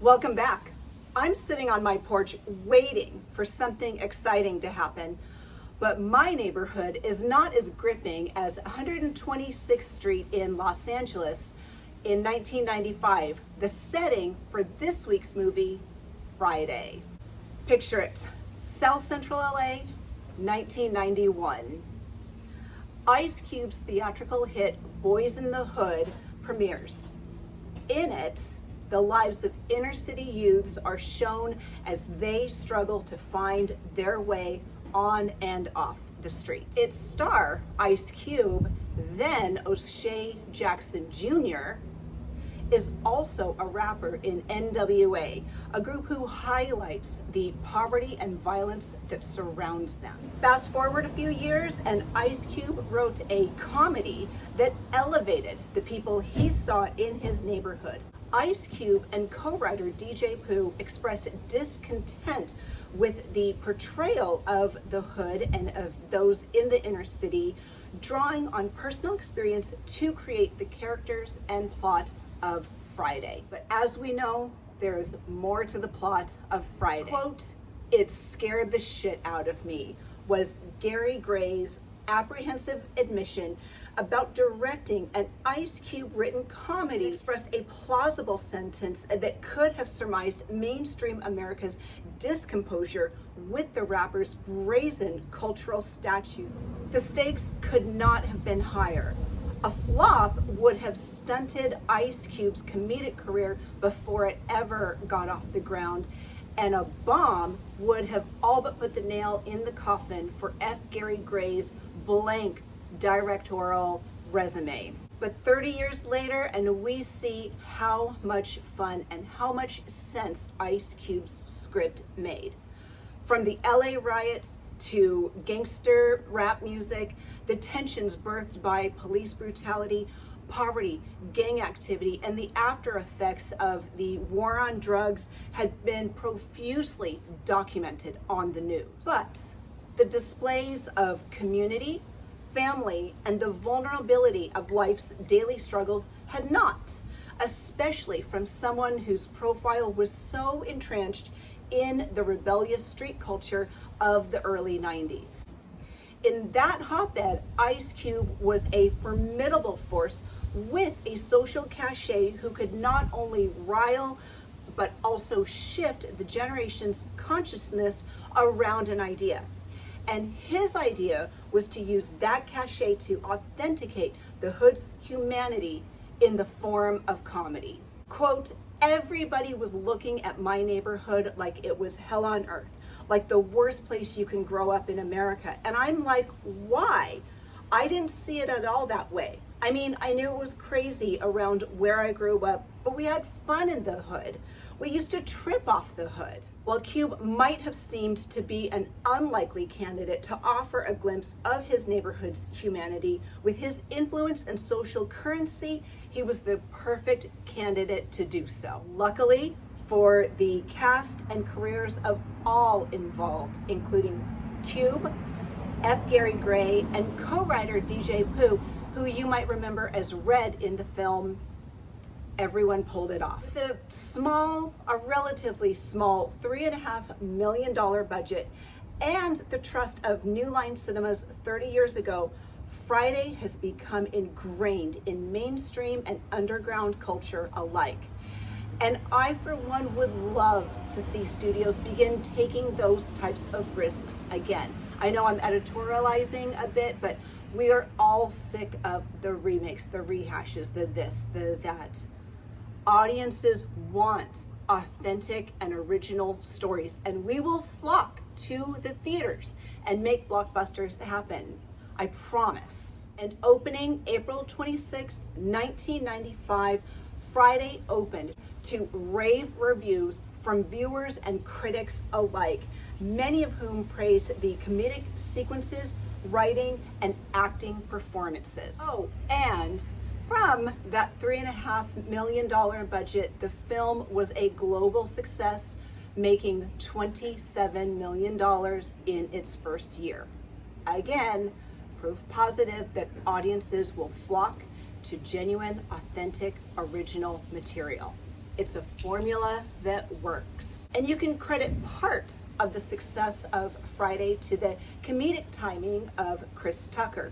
Welcome back. I'm sitting on my porch waiting for something exciting to happen, but my neighborhood is not as gripping as 126th Street in Los Angeles in 1995, the setting for this week's movie, Friday. Picture it, South Central LA, 1991. Ice Cube's theatrical hit Boys in the Hood premieres. In it, the lives of inner city youths are shown as they struggle to find their way on and off the streets. Its star, Ice Cube, then O'Shea Jackson Jr., is also a rapper in NWA, a group who highlights the poverty and violence that surrounds them. Fast forward a few years, and Ice Cube wrote a comedy that elevated the people he saw in his neighborhood. Ice Cube and co-writer DJ Pooh expressed discontent with the portrayal of the hood and of those in the inner city, drawing on personal experience to create the characters and plot of Friday. But as we know, there is more to the plot of Friday. Quote, "It scared the shit out of me," was Gary Gray's apprehensive admission about directing an Ice Cube written comedy. Expressed a plausible sentence that could have surmised mainstream America's discomposure with the rapper's brazen cultural statue. The stakes could not have been higher. A flop would have stunted Ice Cube's comedic career before it ever got off the ground, and a bomb would have all but put the nail in the coffin for F. Gary Gray's blank directorial resume. But 30 years later, and we see how much fun and how much sense Ice Cube's script made. From the LA riots to gangster rap music, the tensions birthed by police brutality, poverty, gang activity, and the after effects of the war on drugs had been profusely documented on the news. But the displays of community, family, and the vulnerability of life's daily struggles had not, especially from someone whose profile was so entrenched in the rebellious street culture of the early 90s. In that hotbed, Ice Cube was a formidable force with a social cachet who could not only rile but also shift the generation's consciousness around an idea. And his idea was to use that cachet to authenticate the hood's humanity in the form of comedy. Quote, "Everybody was looking at my neighborhood like it was hell on earth, like the worst place you can grow up in America." And I'm like, why? I didn't see it at all that way. I mean, I knew it was crazy around where I grew up, but we had fun in the hood. We used to trip off the hood. While Cube might have seemed to be an unlikely candidate to offer a glimpse of his neighborhood's humanity, with his influence and social currency, he was the perfect candidate to do so. Luckily for the cast and careers of all involved, including Cube, F. Gary Gray, and co-writer DJ Pooh, who you might remember as Red in the film Everyone Pulled It Off. The relatively small $3.5 million budget and the trust of New Line Cinemas 30 years ago, Friday has become ingrained in mainstream and underground culture alike. And I, for one, would love to see studios begin taking those types of risks again. I know I'm editorializing a bit, but we are all sick of the remakes, the rehashes, the this, the that. Audiences want authentic and original stories, and we will flock to the theaters and make blockbusters happen. I promise. And opening April 26, 1995, Friday opened to rave reviews from viewers and critics alike, many of whom praised the comedic sequences, writing, and acting performances. Oh, and from that $3.5 million budget, the film was a global success, making $27 million in its first year. Again, proof positive that audiences will flock to genuine, authentic, original material. It's a formula that works. And you can credit part of the success of Friday to the comedic timing of Chris Tucker,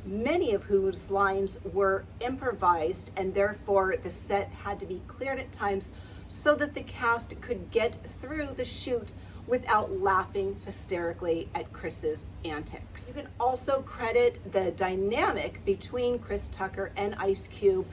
many of whose lines were improvised, and therefore the set had to be cleared at times so that the cast could get through the shoot without laughing hysterically at Chris's antics. You can also credit the dynamic between Chris Tucker and Ice Cube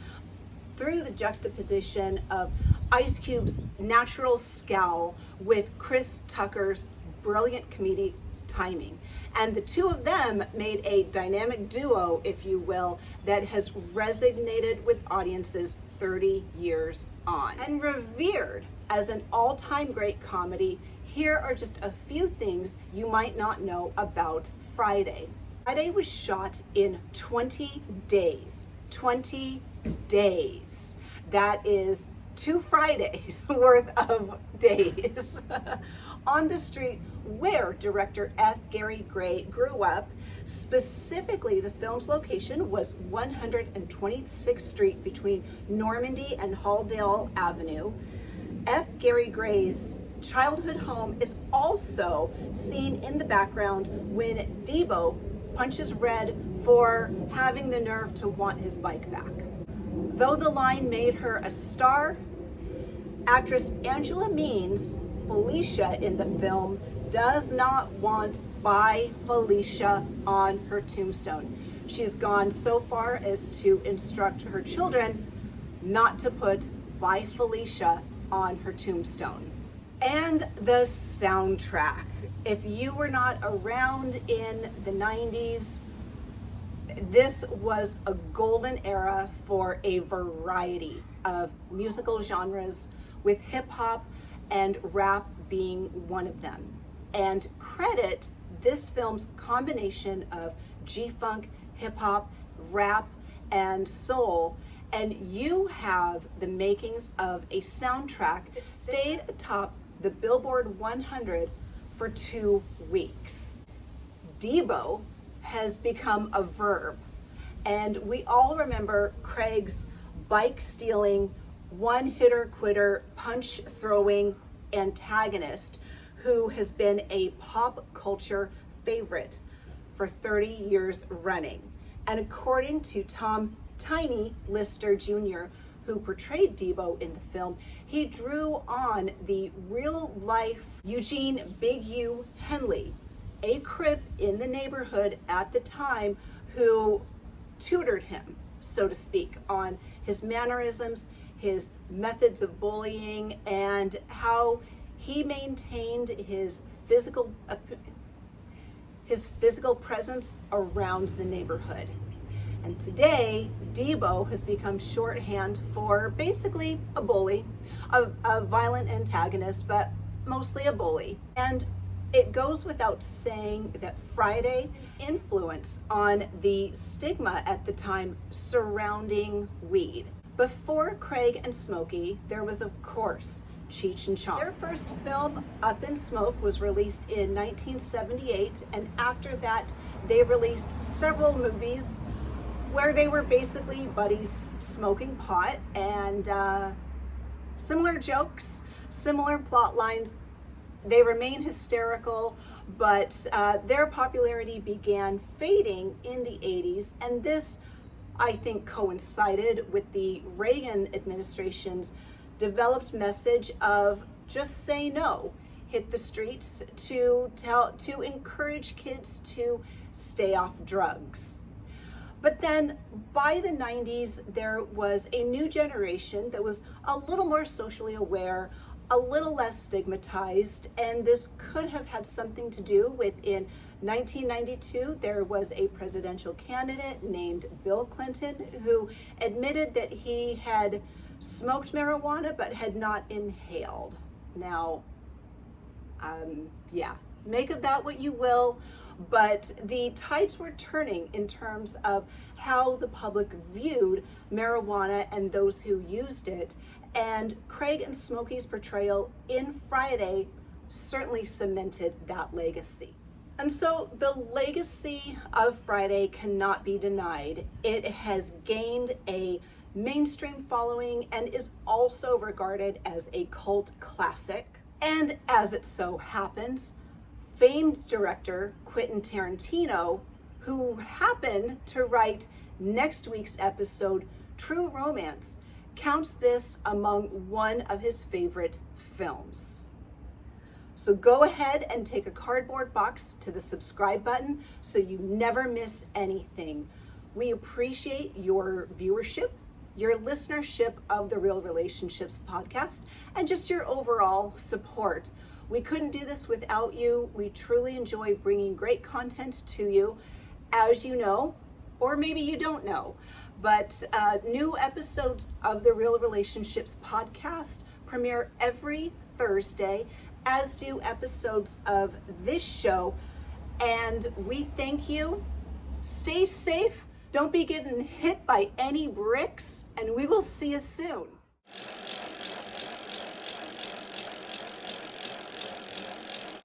through the juxtaposition of Ice Cube's natural scowl with Chris Tucker's brilliant comedic timing. And the two of them made a dynamic duo, if you will, that has resonated with audiences 30 years on. And revered as an all-time great comedy, here are just a few things you might not know about Friday. Friday was shot in 20 days. 20 days. That is 2 Fridays worth of days on the street where director F. Gary Gray grew up. Specifically, the film's location was 126th Street between Normandy and Halldale Avenue. F. Gary Gray's childhood home is also seen in the background when Debo punches Red for having the nerve to want his bike back. Though the line made her a star, actress Angela Means, Felicia in the film, does not want "By Felicia" on her tombstone. She's gone so far as to instruct her children not to put "By Felicia" on her tombstone. And the soundtrack. If you were not around in the 90s, this was a golden era for a variety of musical genres, with hip hop and rap being one of them. And credit this film's combination of G-funk, hip hop, rap, and soul, and you have the makings of a soundtrack that stayed atop the Billboard 100 for 2 weeks. Debo has become a verb, and we all remember Craig's bike stealing, one-hitter quitter, punch throwing antagonist who has been a pop culture favorite for 30 years running. And according to Tom "Tiny" Lister Jr., who portrayed Debo in the film, he drew on the real-life Eugene "Big U" Henley, a Crip in the neighborhood at the time, who tutored him, so to speak, on his mannerisms, his methods of bullying, and how he maintained his physical presence around the neighborhood. And today, Debo has become shorthand for basically a bully, a violent antagonist, but mostly a bully. And it goes without saying that Friday influence on the stigma at the time surrounding weed. Before Craig and Smokey, there was, of course, Cheech and Chong. Their first film, Up in Smoke, was released in 1978, and after that, they released several movies where they were basically buddies smoking pot, and similar jokes, similar plot lines. They remain hysterical, but their popularity began fading in the 80s, and this, I think, coincided with the Reagan administration's developed message of just say no, hit the streets, to encourage kids to stay off drugs. But then by the 90s, there was a new generation that was a little more socially aware, a little less stigmatized, and this could have had something to do with, in 1992, there was a presidential candidate named Bill Clinton who admitted that he had smoked marijuana but had not inhaled. Now, make of that what you will, but the tides were turning in terms of how the public viewed marijuana and those who used it, and Craig and Smokey's portrayal in Friday certainly cemented that legacy. And so the legacy of Friday cannot be denied. It has gained a mainstream following and is also regarded as a cult classic. And as it so happens, famed director Quentin Tarantino, who happened to write next week's episode, True Romance, counts this among one of his favorite films. So go ahead and take a cardboard box to the subscribe button so you never miss anything. We appreciate your viewership, your listenership of the Real Relationships podcast, and just your overall support. We couldn't do this without you. We truly enjoy bringing great content to you, as you know, or maybe you don't know. But new episodes of the Real Relationships podcast premiere every Thursday, as do episodes of this show. And we thank you. Stay safe. Don't be getting hit by any bricks, and we will see you soon.